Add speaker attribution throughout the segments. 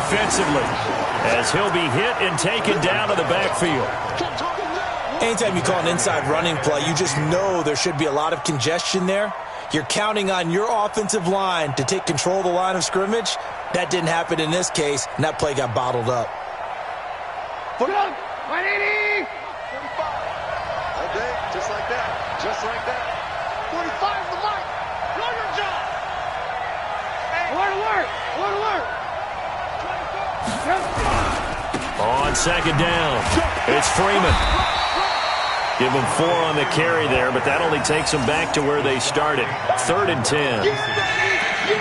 Speaker 1: defensively, as he'll be hit and taken down to the backfield.
Speaker 2: Anytime you call an inside running play, you just know there should be a lot of congestion there. You're counting on your offensive line to take control of the line of scrimmage. That didn't happen in this case, and that play got bottled up.
Speaker 3: Put it on! 180! 45. All day, just like that. Just like that. 45 is the mark. Know your job. Alert, alert. Alert, alert.
Speaker 1: On second down, it's Freeman. Give them 4 on the carry there, but that only takes them back to where they started. 3rd and 10.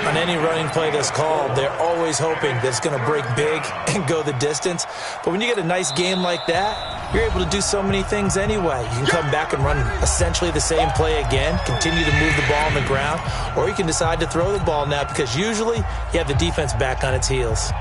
Speaker 2: On any running play that's called, they're always hoping that it's going to break big and go the distance. But when you get a nice game like that, you're able to do so many things anyway. You can come back and run essentially the same play again, continue to move the ball on the ground, or you can decide to throw the ball now because usually you have the defense back on its heels.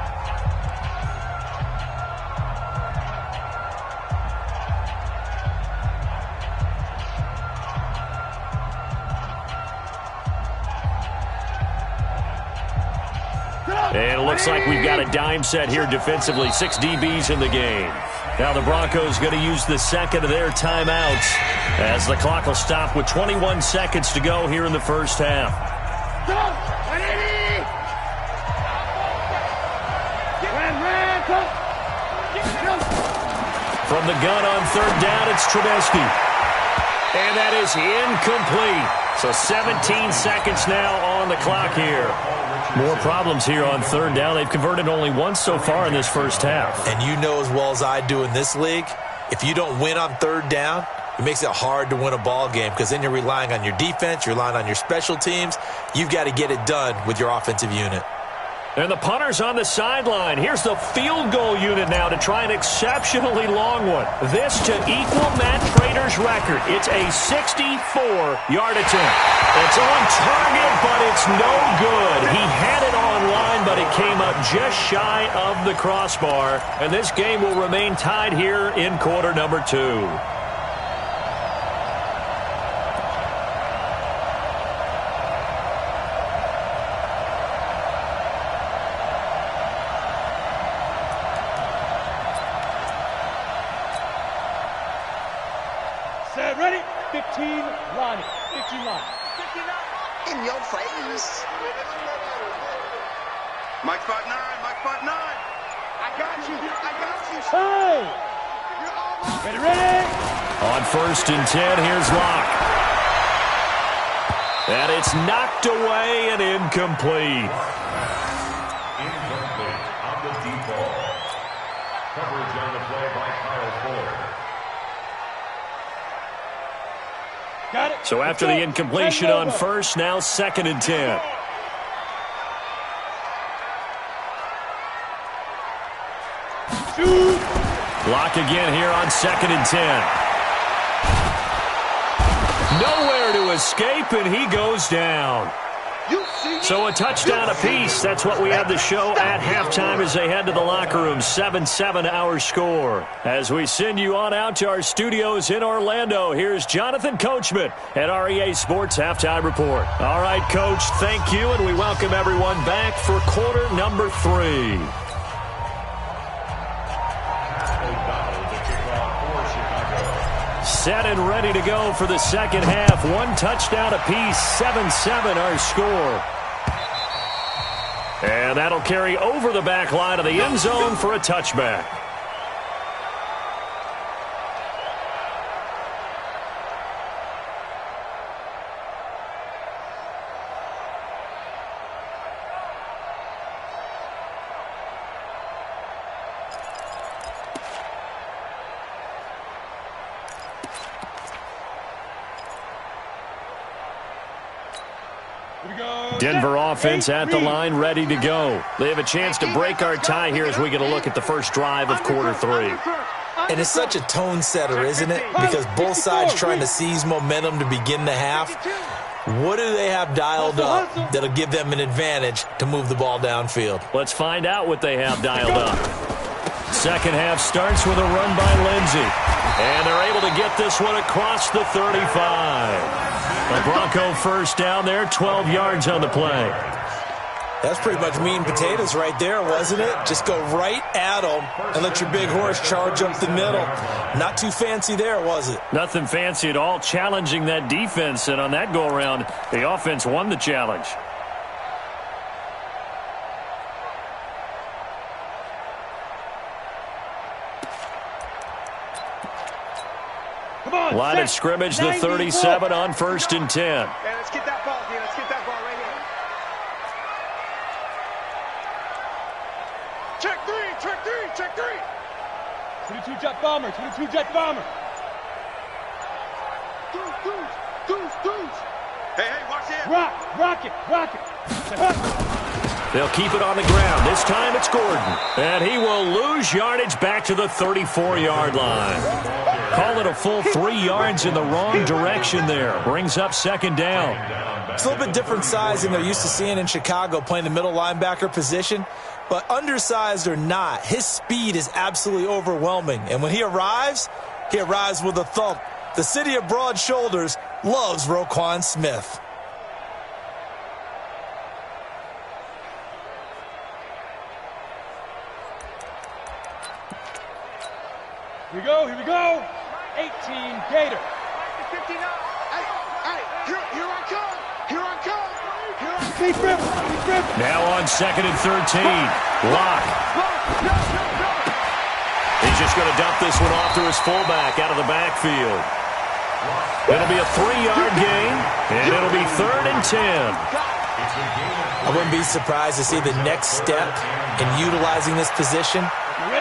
Speaker 1: And it looks like we've got a dime set here defensively. 6 DBs in the game. Now the Broncos going to use the second of their timeouts as the clock will stop with 21 seconds to go here in the first half. From the gun on 3rd down, it's Trubisky. And that is incomplete. So 17 seconds now on the clock here. More problems here on 3rd down. They've converted only once so far in this first half.
Speaker 2: And you know as well as I do in this league, if you don't win on 3rd down, it makes it hard to win a ball game because then you're relying on your defense, you're relying on your special teams. You've got to get it done with your offensive unit.
Speaker 1: And the punter's on the sideline. Here's the field goal unit now to try an exceptionally long one. This to equal Matt Prater's record. It's a 64-yard attempt. It's on target, but it's no good. He had it online, but it came up just shy of the crossbar. And this game will remain tied here in quarter number 2.
Speaker 3: Ready? 15 line. 15 line.
Speaker 4: In your face.
Speaker 3: Mike spot 9. Mike spot 9. I got you. Hey! Ready?
Speaker 1: On 1st and 10, here's Locke. And it's knocked away and incomplete.
Speaker 5: Incomplete on the deep ball. Coverage on the play by Kyle Ford.
Speaker 3: Got it.
Speaker 1: So after the incompletion on 1st, now 2nd and 10.
Speaker 3: Shoot.
Speaker 1: Block again here on 2nd and 10. Nowhere to escape, and he goes down. So a touchdown apiece. That's what we have the show at halftime as they head to the locker room. 7-7 our score. As we send you on out to our studios in Orlando, here's Jonathan Coachman at REA Sports Halftime Report. All right, Coach, thank you, and we welcome everyone back for quarter number 3. Set and ready to go for the second half. 1 touchdown apiece, 7-7 our score. And that'll carry over the back line of the end zone for a touchback. Denver offense at the line, ready to go. They have a chance to break our tie here as we get a look at the first drive of quarter 3.
Speaker 2: And it's such a tone setter, isn't it? Because both sides trying to seize momentum to begin the half. What do they have dialed up that'll give them an advantage to move the ball downfield?
Speaker 1: Let's find out what they have dialed up. Second half starts with a run by Lindsey. And they're able to get this one across the 35. A Bronco first down there, 12 yards on the play.
Speaker 2: That's pretty much meat and potatoes right there, wasn't it? Just go right at them and let your big horse charge up the middle. Not too fancy there, was it?
Speaker 1: Nothing fancy at all, challenging that defense, and on that go-around, the offense won the challenge. Line of scrimmage, the 37 on 1st and 10.
Speaker 3: Hey, let's get that ball here. Let's get that ball right here. Check three, check three, check three.
Speaker 6: 22 jet bomber, 22 jet bomber.
Speaker 3: Deuce. Hey, watch it.
Speaker 6: Rocket.
Speaker 1: They'll keep it on the ground. This time it's Gordon. And he will lose yardage back to the 34-yard line. Call it a full 3 yards in the wrong direction there. Brings up 2nd down.
Speaker 2: It's a little bit different size than they're used to seeing in Chicago, playing the middle linebacker position. But undersized or not, his speed is absolutely overwhelming. And when he arrives with a thump. The city of broad shoulders loves Roquan Smith.
Speaker 6: Here we go. 18 Gator.
Speaker 3: 59. Hey, here I come.
Speaker 6: Deep rip.
Speaker 1: Now on 2nd and 13. Lock.
Speaker 3: No.
Speaker 1: He's just going to dump this one off to his fullback out of the backfield. It'll be a 3-yard gain, and it'll be 3rd and 10.
Speaker 2: I wouldn't be surprised to see the next step in utilizing this position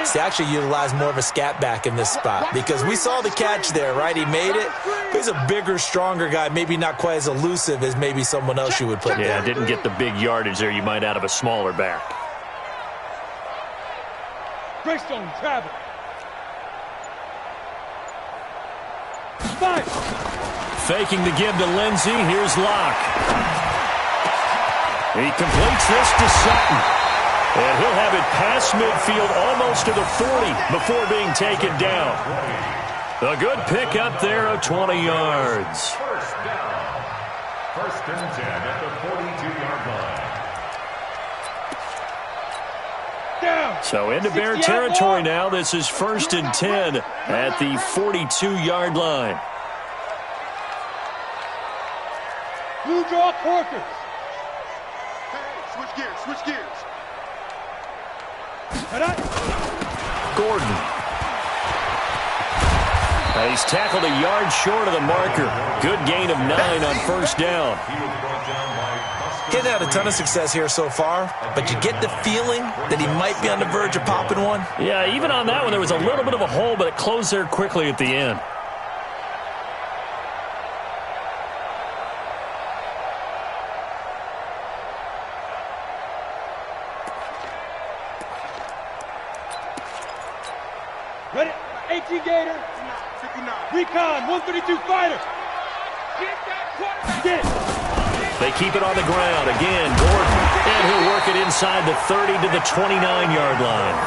Speaker 2: is to actually utilize more of a scat back in this spot, because we saw the catch there, right? He made it. He's a bigger, stronger guy, maybe not quite as elusive as maybe someone else you would put there.
Speaker 1: Yeah, didn't get the big yardage there you might out of a smaller back.
Speaker 6: Greystone travel. 5.
Speaker 1: Faking the give to Lindsey. Here's Locke. He completes this to Sutton. And he'll have it past midfield almost to the 40 before being taken down. A good pick up there of 20 yards.
Speaker 5: First down. 1st and 10 at the 42-yard line.
Speaker 6: Down.
Speaker 1: So into Bear territory now. This is 1st and 10 at the 42-yard line.
Speaker 6: Blue draw Corkers.
Speaker 3: Hey, switch gears.
Speaker 1: Gordon. He's tackled a yard short of the marker. Good gain of 9 on 1st down.
Speaker 2: He's had a ton of success here so far, but you get the feeling that he might be on the verge of popping one.
Speaker 1: Yeah, even on that one, there was a little bit of a hole, but it closed there quickly at the end.
Speaker 6: Ready? 18 Gator.
Speaker 3: 59.
Speaker 6: Recon, 132 fighter.
Speaker 3: Get that quarterback.
Speaker 6: Get it.
Speaker 1: They keep it on the ground. Again, Gordon. And he'll work it inside the 30 to the 29-yard line.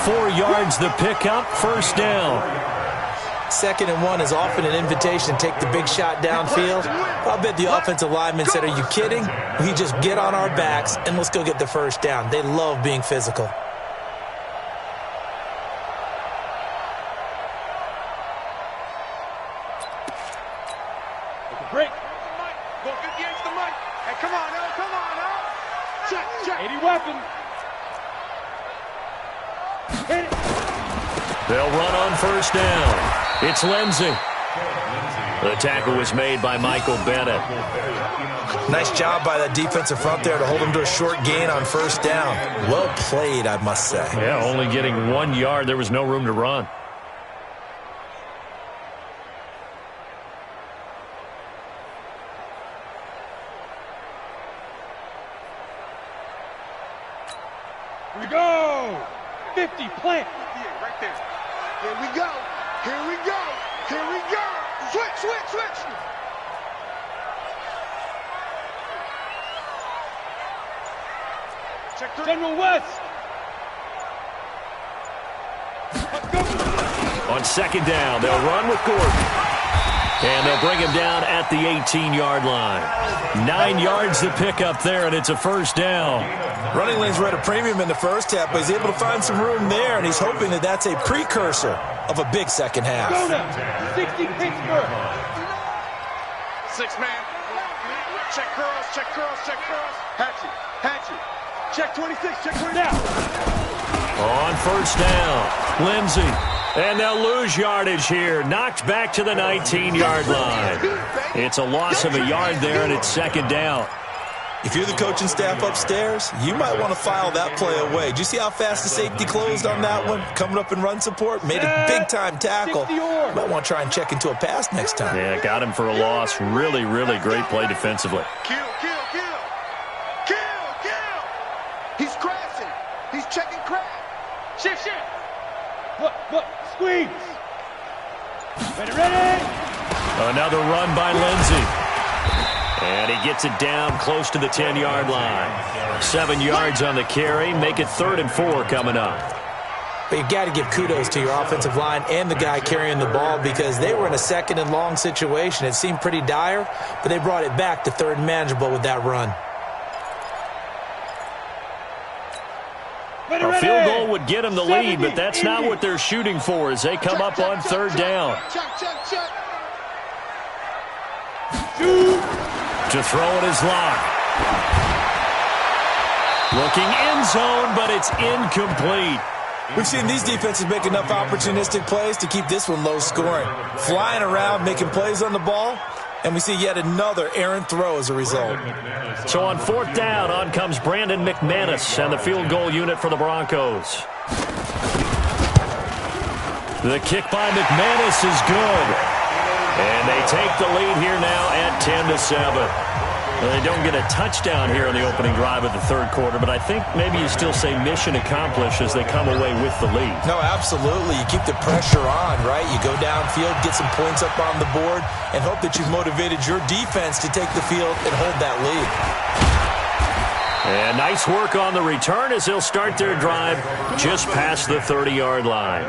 Speaker 1: 4 yards the pickup, 1st down.
Speaker 2: 2nd and 1 is often an invitation to take the big shot downfield. I'll bet the offensive lineman said, "Are you kidding? We just get on our backs and let's go get the 1st down." They love being physical.
Speaker 6: Break.
Speaker 3: Go 58's the mic. Hey, come on now. Check.
Speaker 6: 80 weapon. Hit it.
Speaker 1: They'll run on 1st down. It's Lindsey. The tackle was made by Michael Bennett.
Speaker 2: Nice job by that defensive front there to hold him to a short gain on 1st down. Well played, I must say.
Speaker 1: Yeah, only getting 1 yard. There was no room to run.
Speaker 6: Here we go. 50 plant.
Speaker 3: Yeah, right there. Here we go. Switch. Check three.
Speaker 6: General West.
Speaker 1: On 2nd down, they'll run with Gordon. And they'll bring him down at the 18-yard line. 9 yards to pick up there, and it's a first down.
Speaker 2: Running lanes were at a premium in the first half, but he's able to find some room there, and he's hoping that that's a precursor of a big second half.
Speaker 6: Go now. 60 Pittsburgh.
Speaker 3: 6-man. Check curls, check curls, check curls. Hatchet. Check 26, check 20.
Speaker 6: Now.
Speaker 1: On first down, Lindsey. And they'll lose yardage here. Knocked back to the 19-yard line. It's a loss of a yard there, and it's second down.
Speaker 2: If you're the coaching staff upstairs, you might want to file that play away. Do you see how fast the safety closed on that one? Coming up in run support, made a big-time tackle. Might want to try and check into a pass next time.
Speaker 1: Yeah, got him for a loss. Really, really great play defensively.
Speaker 3: Kill. He's crashing. He's checking crash.
Speaker 6: Shift. Look. Squeeze. Ready.
Speaker 1: Another run by Lindsey. And he gets it down close to the 10-yard line. 7 yards on the carry. Make it 3rd and 4 coming up.
Speaker 2: But you've got to give kudos to your offensive line and the guy carrying the ball because they were in a 2nd and long situation. It seemed pretty dire, but they brought it back to 3rd and manageable with that run.
Speaker 1: A field goal would get them the lead, but that's not what they're shooting for as they come up on 3rd down.
Speaker 3: Check.
Speaker 1: To throw it is Locke. Looking end zone, but it's incomplete.
Speaker 2: We've seen these defenses make enough opportunistic plays to keep this one low scoring. Flying around, making plays on the ball, and we see yet another errant throw as a result.
Speaker 1: So on 4th down, on comes Brandon McManus and the field goal unit for the Broncos. The kick by McManus is good. And they take the lead here now at 10-7. They don't get a touchdown here in the opening drive of the 3rd quarter, but I think maybe you still say mission accomplished as they come away with the lead.
Speaker 2: No, absolutely. You keep the pressure on, right? You go downfield, get some points up on the board, and hope that you've motivated your defense to take the field and hold that lead.
Speaker 1: And nice work on the return as they'll start their drive just past the 30-yard line.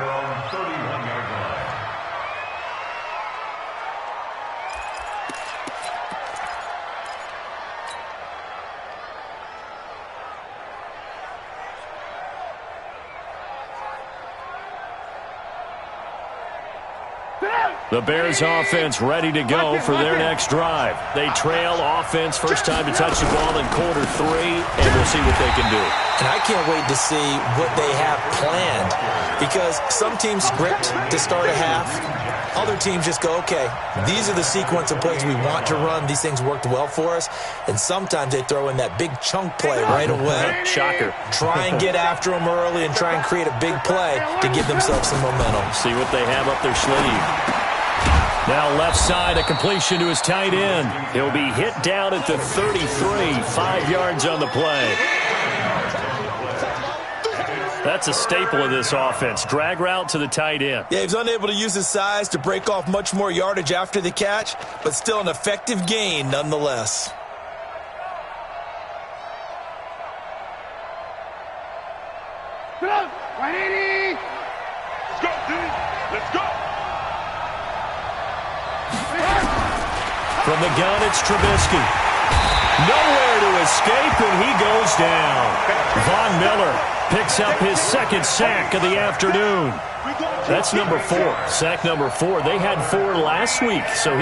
Speaker 1: The Bears offense ready to go for their next drive. They trail offense, first time to touch the ball in quarter 3, and we'll see what they can do.
Speaker 2: And I can't wait to see what they have planned because some teams script to start a half. Other teams just go, okay, these are the sequence of plays we want to run. These things worked well for us. And sometimes they throw in that big chunk play right away.
Speaker 1: Shocker.
Speaker 2: Try and get after them early and try and create a big play to give themselves some momentum.
Speaker 1: See what they have up their sleeve. Now left side, a completion to his tight end. He'll be hit down at the 33, 5 yards on the play. That's a staple of this offense. Drag route to the tight end.
Speaker 2: Yeah, he was unable to use his size to break off much more yardage after the catch, but still an effective gain nonetheless.
Speaker 3: Go! 180! Let's go, dude! Let's go!
Speaker 1: From the gun, it's Trubisky. Nowhere to escape, and he goes down. Von Miller picks up his 2nd sack of the afternoon. That's number 4. Sack number 4. They had 4 last week, so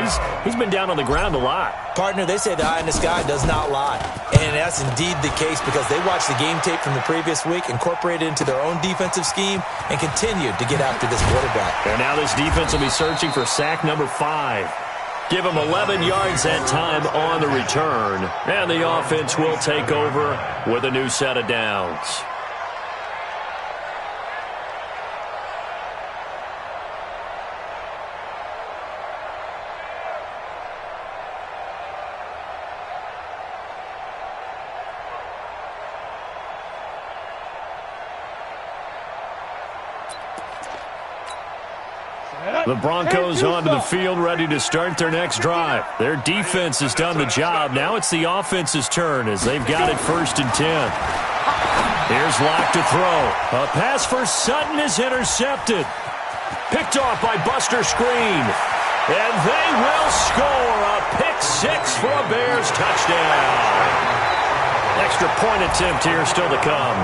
Speaker 1: he's been down on the ground a lot.
Speaker 2: Partner, they say the eye in the sky does not lie. And that's indeed the case because they watched the game tape from the previous week, incorporated it into their own defensive scheme, and continued to get after this quarterback.
Speaker 1: And now this defense will be searching for sack number 5. Give him 11 yards that time on the return. And the offense will take over with a new set of downs. The Broncos onto the field, ready to start their next drive. Their defense has done the job. Now it's the offense's turn as they've got it 1st and 10. Here's Locke to throw. A pass for Sutton is intercepted. Picked off by Buster Screen. And they will score a pick six for a Bears touchdown. Extra point attempt here still to come.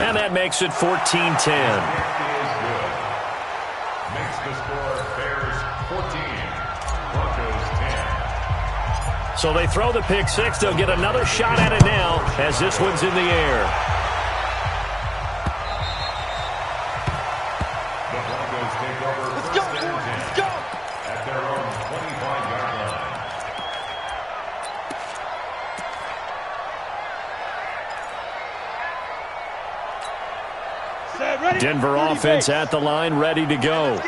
Speaker 1: And that makes it 14-10.
Speaker 5: Makes the score Bears 14, Broncos 10.
Speaker 1: So they throw the pick six. They'll get another shot at it now as this one's in the air.
Speaker 5: The Broncos take over first and 10 at their own 25-yard line.
Speaker 1: Denver offense at the line, ready to go.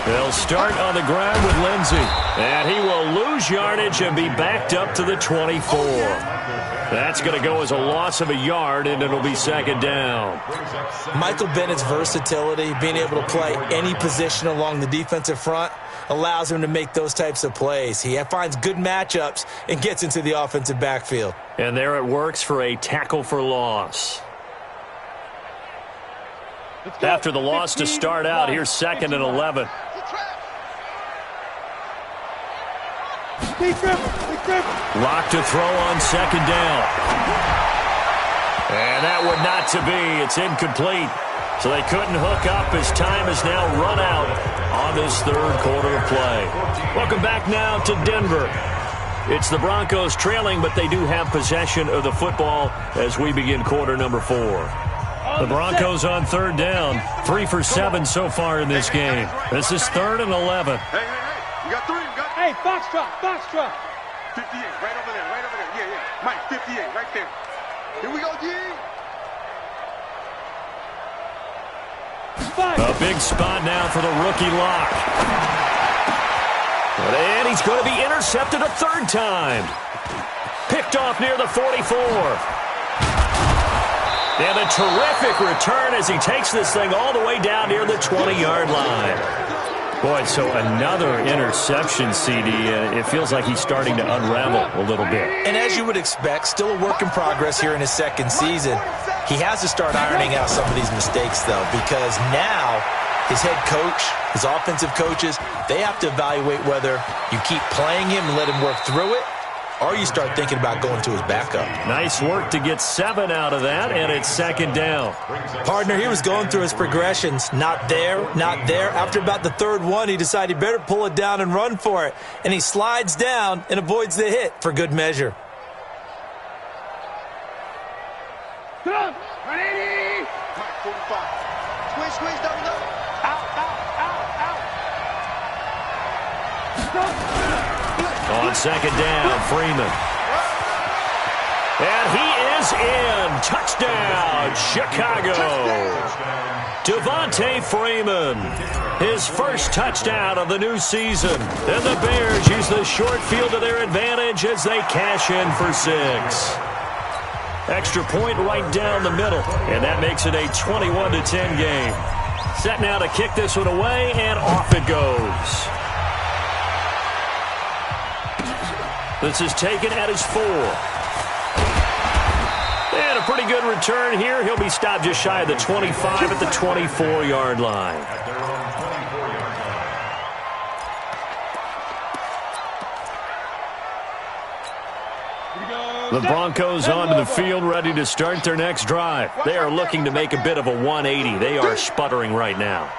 Speaker 1: They'll start on the ground with Lindsey. And he will lose yardage and be backed up to the 24. That's going to go as a loss of a yard, and it'll be second down.
Speaker 2: Michael Bennett's versatility, being able to play any position along the defensive front, allows him to make those types of plays. He finds good matchups and gets into the offensive backfield.
Speaker 1: And there it works for a tackle for loss. After the loss to start out, here's second and 11. Lock to throw on second down. And that would not to be. It's incomplete. So they couldn't hook up as time has now run out on this third quarter of play. Welcome back now to Denver. It's the Broncos trailing, but they do have possession of the football as we begin quarter number 4. The Broncos on third down, 3 for 7 so far in this game. This is third and 11.
Speaker 3: Hey, you got 3, you got 3.
Speaker 6: Hey, Foxtrot.
Speaker 3: 58, right over there. Yeah. Mike, 58, right there. Here we go, G.
Speaker 1: A big spot now for the rookie Lock. And he's going to be intercepted a third time. Picked off near the 44. And a terrific return as he takes this thing all the way down near the 20-yard line. Boy, so another interception, CD. It feels like he's starting to unravel a little bit.
Speaker 2: And as you would expect, still a work in progress here in his second season. He has to start ironing out some of these mistakes, though, because now his head coach, his offensive coaches, they have to evaluate whether you keep playing him and let him work through it, or you start thinking about going to his backup.
Speaker 1: Nice work to get 7 out of that, and it's second down.
Speaker 2: Partner, he was going through his progressions. Not there, not there. After about the third one, he decided he better pull it down and run for it. And he slides down and avoids the hit for good measure.
Speaker 3: Come on, 180. 45. Squeeze, double. Out.
Speaker 1: On second down, Freeman. And he is in. Touchdown, Chicago. Devontae Freeman, his first touchdown of the new season. And the Bears use the short field to their advantage as they cash in for 6. Extra point right down the middle, and that makes it a 21-10 game. Set now to kick this one away, and off it goes. This is taken at his 4. And a pretty good return here. He'll be stopped just shy of the 25 at the 24-yard line. The Broncos onto the field, ready to start their next drive. They are looking to make a bit of a 180. They are sputtering right now.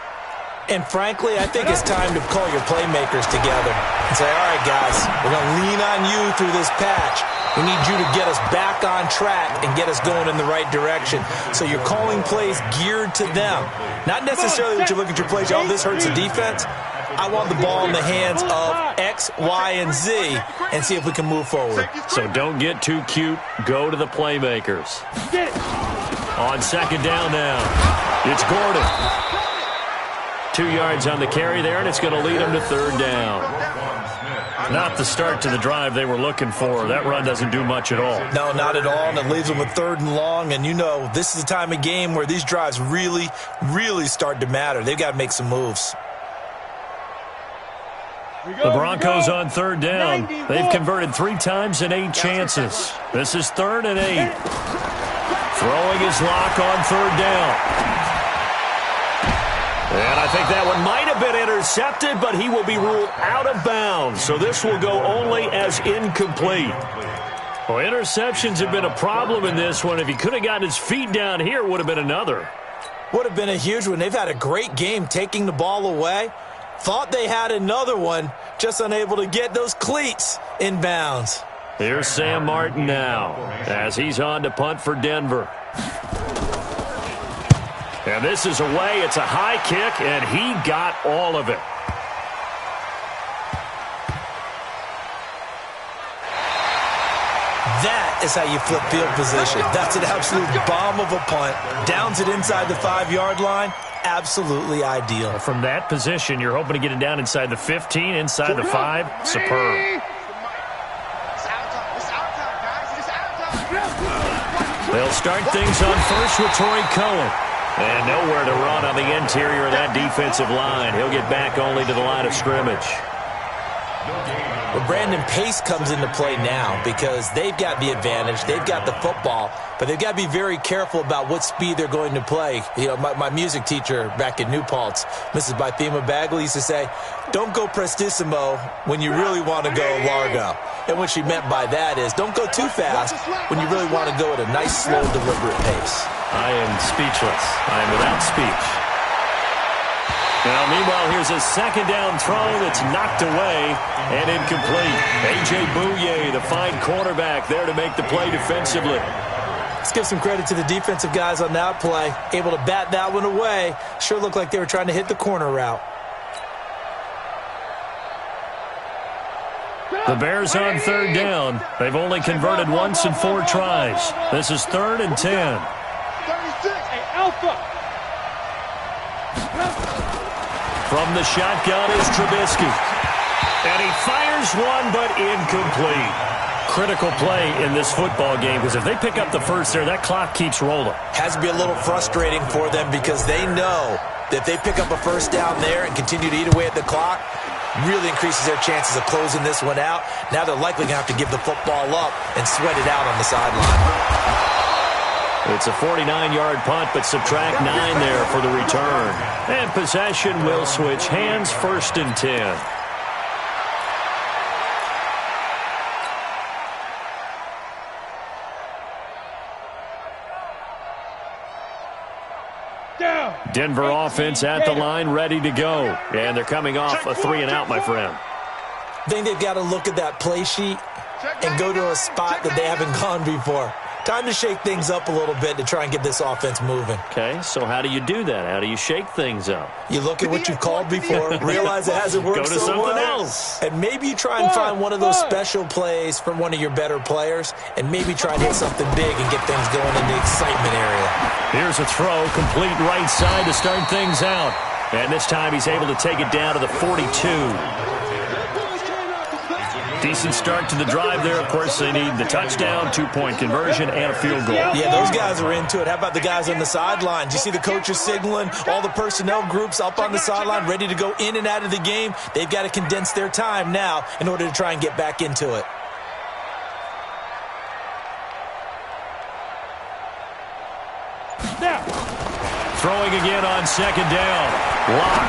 Speaker 2: And frankly, I think it's time to call your playmakers together and say, all right, guys, we're going to lean on you through this patch. We need you to get us back on track and get us going in the right direction. So you're calling plays geared to them. Not necessarily that you look at your plays, oh, this hurts the defense. I want the ball in the hands of X, Y, and Z and see if we can move forward.
Speaker 1: So don't get too cute. Go to the playmakers. On second down now, it's Gordon. 2 yards on the carry there, and it's going to lead him to third down. Not the start to the drive they were looking for. That run doesn't do much at all.
Speaker 2: No, not at all, and it leaves them with third and long. And you know, this is the time of game where these drives really, really start to matter. They've got to make some moves.
Speaker 1: The Broncos on third down. They've converted 3 times in 8 chances. This is 3rd and 8. Throwing his lock on third down. And I think that one might have been intercepted, but he will be ruled out of bounds. So this will go only as incomplete. Well, interceptions have been a problem in this one. If he could have gotten his feet down here, it would have been another.
Speaker 2: Would have been a huge one. They've had a great game taking the ball away. Thought they had another one, just unable to get those cleats in bounds.
Speaker 1: Here's Sam Martin now as he's on to punt for Denver. And this is away. It's a high kick, and he got all of it.
Speaker 2: That is how you flip field position. That's an absolute bomb of a punt. Downs it inside the 5-yard line. Absolutely ideal.
Speaker 1: From that position, you're hoping to get it down inside the 15, inside the 5. Superb. They'll start things on first with Torrey Cohen. And nowhere to run on the interior of that defensive line. He'll get back only to the line of scrimmage.
Speaker 2: Well, Brandon, pace comes into play now because they've got the advantage. They've got the football, but they've got to be very careful about what speed they're going to play. You know, my music teacher back in New Paltz, Mrs. Bythema Bagley, used to say, don't go prestissimo when you really want to go largo. And what she meant by that is don't go too fast when you really want to go at a nice, slow, deliberate pace.
Speaker 1: I am speechless. I am without speech. Now, meanwhile, here's a second down throw that's knocked away and incomplete. A.J. Bouye, the fine cornerback, there to make the play defensively.
Speaker 2: Let's give some credit to the defensive guys on that play. Able to bat that one away. Sure looked like they were trying to hit the corner route.
Speaker 1: The Bears on third down. They've only converted once in 4 tries. This is 3rd and 10.
Speaker 6: 36. Hey, Alpha.
Speaker 1: From the shotgun is Trubisky. And he fires one, but incomplete. Critical play in this football game, because if they pick up the first there, that clock keeps rolling.
Speaker 2: Has to be a little frustrating for them because they know that if they pick up a first down there and continue to eat away at the clock, really increases their chances of closing this one out. Now they're likely going to have to give the football up and sweat it out on the sideline.
Speaker 1: It's a 49-yard punt, but subtract 9 there for the return. And possession will switch hands, 1st and 10. Denver offense at the line, ready to go. And they're coming off a 3-and-out, my friend.
Speaker 2: I think they've got to look at that play sheet and go to a spot that they haven't gone before. Time to shake things up a little bit to try and get this offense moving.
Speaker 1: Okay, so how do you do that? How do you shake things up?
Speaker 2: You look at what you've called before, realize it hasn't worked
Speaker 1: so
Speaker 2: well.
Speaker 1: Go to something else.
Speaker 2: And maybe you try and find one of those special plays from one of your better players, and maybe try and hit something big and get things going in the excitement area.
Speaker 1: Here's a throw, complete right side to start things out. And this time he's able to take it down to the 42. Decent start to the drive there. Of course, they need the touchdown, 2-point conversion, and a field goal.
Speaker 2: Yeah, those guys are into it. How about the guys on the sideline? Do you see the coaches signaling? All the personnel groups up on the sideline ready to go in and out of the game. They've got to condense their time now in order to try and get back into it.
Speaker 6: Now.
Speaker 1: Throwing again on second down. Lock.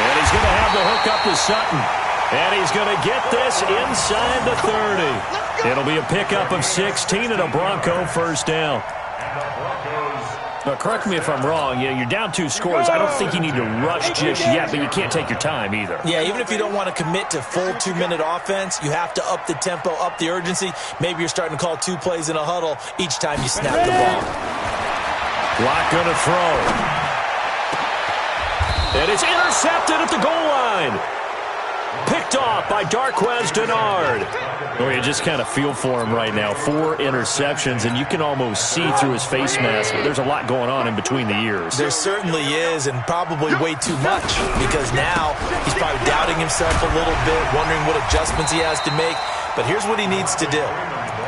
Speaker 1: And he's going to have the hook up to Sutton. And he's going to get this inside the 30. It'll be a pickup of 16 and a Bronco first down. Now, correct me if I'm wrong. You're down 2 scores. I don't think you need to rush just yet, but you can't take your time either.
Speaker 2: Yeah, even if you don't want to commit to full 2-minute offense, you have to up the tempo, up the urgency. Maybe you're starting to call 2 plays in a huddle each time you snap the ball.
Speaker 1: Lock going to throw. And it's intercepted at the goal line. Picked off by Darquez Denard. Oh, you just kind of feel for him right now. 4 interceptions, and you can almost see through his face mask. There's a lot going on in between the ears.
Speaker 2: There certainly is, and probably way too much, because now he's probably doubting himself a little bit, wondering what adjustments he has to make. But here's what he needs to do.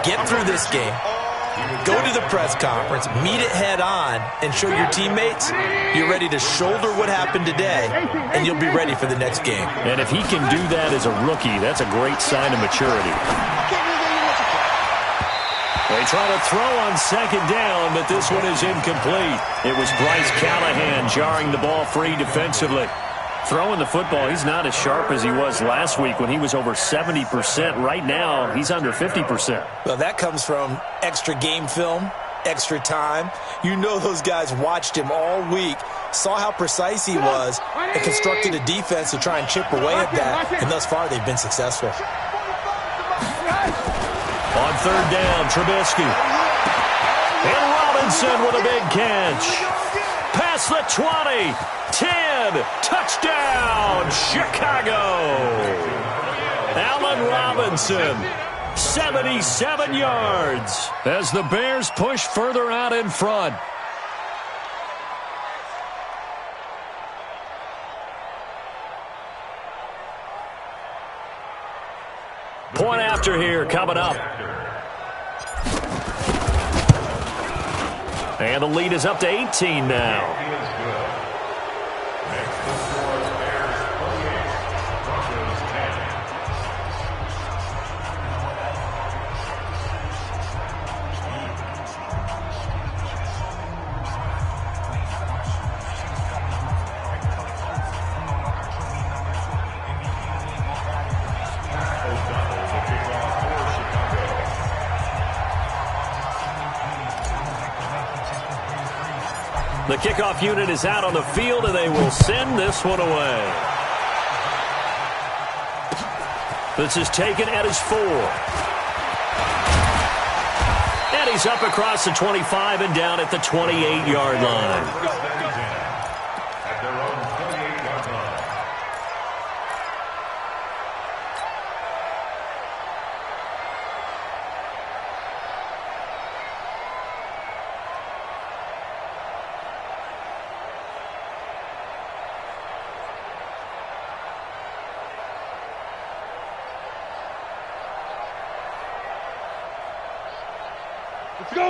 Speaker 2: Get through this game. Go to the press conference, meet it head on, and show your teammates you're ready to shoulder what happened today, and you'll be ready for the next game.
Speaker 1: And if he can do that as a rookie, that's a great sign of maturity. They try to throw on second down, but this one is incomplete. It was Bryce Callahan jarring the ball free defensively. Throwing the football, he's not as sharp as he was last week when he was over 70%. Right now, he's under 50%.
Speaker 2: Well, that comes from extra game film, extra time. You know those guys watched him all week, saw how precise he was, and constructed a defense to try and chip away at that, and thus far they've been successful.
Speaker 1: On third down, Trubisky. And Robinson with a big catch. Past the 20, 10, touchdown, Chicago. Allen Robinson, 77 yards as the Bears push further out in front. Point after here coming up. And the lead is up to 18 now. The kickoff unit is out on the field, and they will send this one away. This is taken at his 4. And he's up across the 25 and down at the 28-yard line.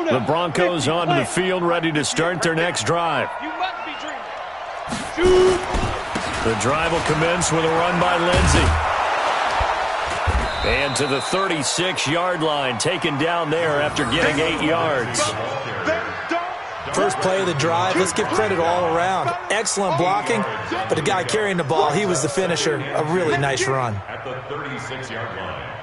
Speaker 1: The Broncos onto the field, ready to start their next drive. The drive will commence with a run by Lindsey. And to the 36-yard line, taken down there after getting 8 yards.
Speaker 2: First play of the drive, let's give credit all around. Excellent blocking, but the guy carrying the ball, he was the finisher. A really nice run.
Speaker 5: At the 36-yard line.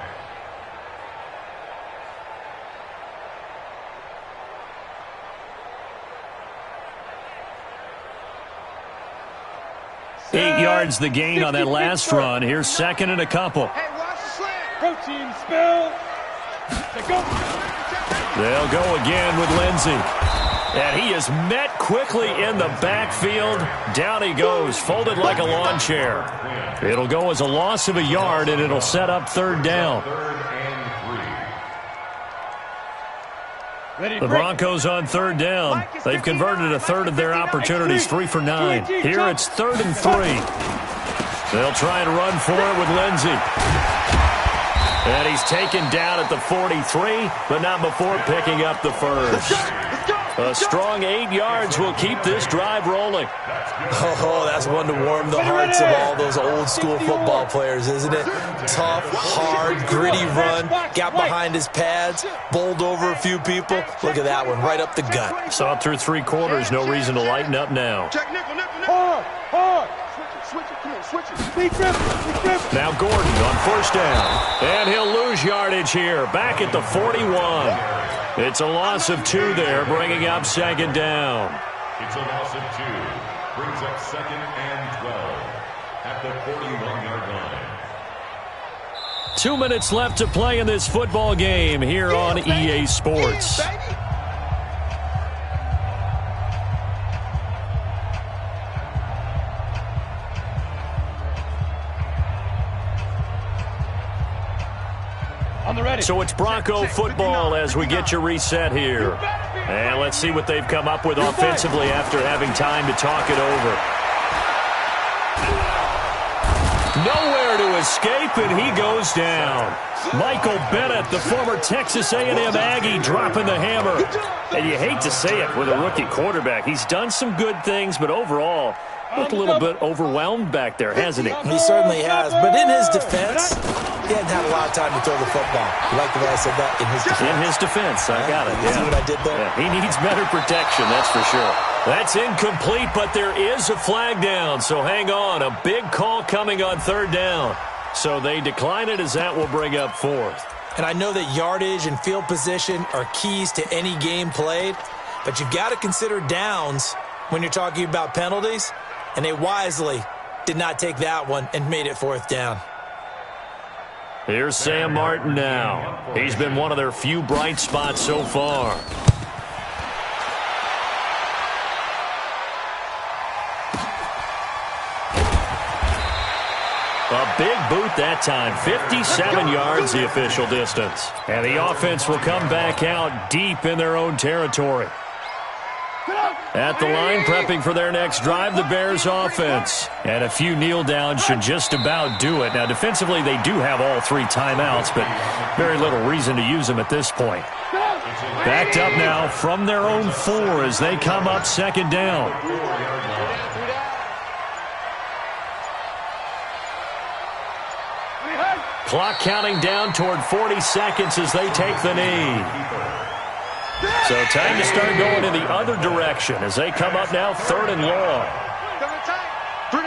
Speaker 1: Eight yards the gain on that last run. Here's second and a couple.
Speaker 6: Protein spill.
Speaker 1: They'll go again with Lindsey. And he is met quickly in the backfield. Down he goes, folded like a lawn chair. It'll go as a loss of a yard, and it'll set up third down. The Broncos on third down. They've converted a third of their opportunities, 3 for 9. Here it's 3rd and 3. They'll try and run for it with Lindsey. And he's taken down at the 43, but not before picking up the first. A strong 8 yards will keep this drive rolling.
Speaker 2: Oh, that's one to warm the hearts of all those old-school football players, isn't it? Tough, hard, gritty run, got behind his pads, bowled over a few people. Look at that one, right up the gut.
Speaker 1: Saw it through 3 quarters, no reason to lighten up now.
Speaker 6: Hard. Switch it.
Speaker 1: Now Gordon on first down. And he'll lose yardage here, back at the 41. It's a loss of 2 there, bringing up second down.
Speaker 5: It's a loss of 2. Brings up 2nd and 12 at the 41-yard line.
Speaker 1: 2 minutes left to play in this football game here on EA Sports. So it's Bronco football as we get you reset here. And let's see what they've come up with offensively after having time to talk it over. Nowhere to escape, and he goes down. Michael Bennett, the former Texas A&M Aggie, dropping the hammer. And you hate to say it with a rookie quarterback. He's done some good things, but overall, looked a little bit overwhelmed back there, hasn't he?
Speaker 2: He certainly has. But in his defense, he hadn't had a lot of time to throw the football. You like the way I said that? In his defense.
Speaker 1: In his defense, I got it.
Speaker 2: You see what I did there?
Speaker 1: Yeah, he needs better protection, that's for sure. That's incomplete, but there is a flag down, so hang on. A big call coming on third down. So they decline it, as that will bring up fourth.
Speaker 2: And I know that yardage and field position are keys to any game played, but you've got to consider downs when you're talking about penalties, and they wisely did not take that one and made it fourth down.
Speaker 1: Here's Sam Martin now. He's been one of their few bright spots so far. A big boot that time, 57 yards the official distance. And the offense will come back out deep in their own territory. At the line, prepping for their next drive, the Bears offense. And a few kneel downs should just about do it. Now, defensively, they do have all three timeouts, but very little reason to use them at this point. Backed up now from their own 4 as they come up second down. Clock counting down toward 40 seconds as they take the knee. So time to start going in the other direction as they come up now third and long.
Speaker 3: 3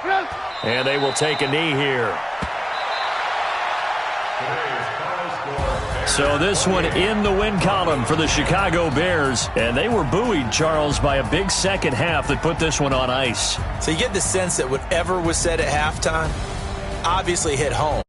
Speaker 3: down.
Speaker 1: And they will take a knee here. So this one in the win column for the Chicago Bears. And they were buoyed, Charles, by a big second half that put this one on ice.
Speaker 2: So you get the sense that whatever was said at halftime obviously hit home.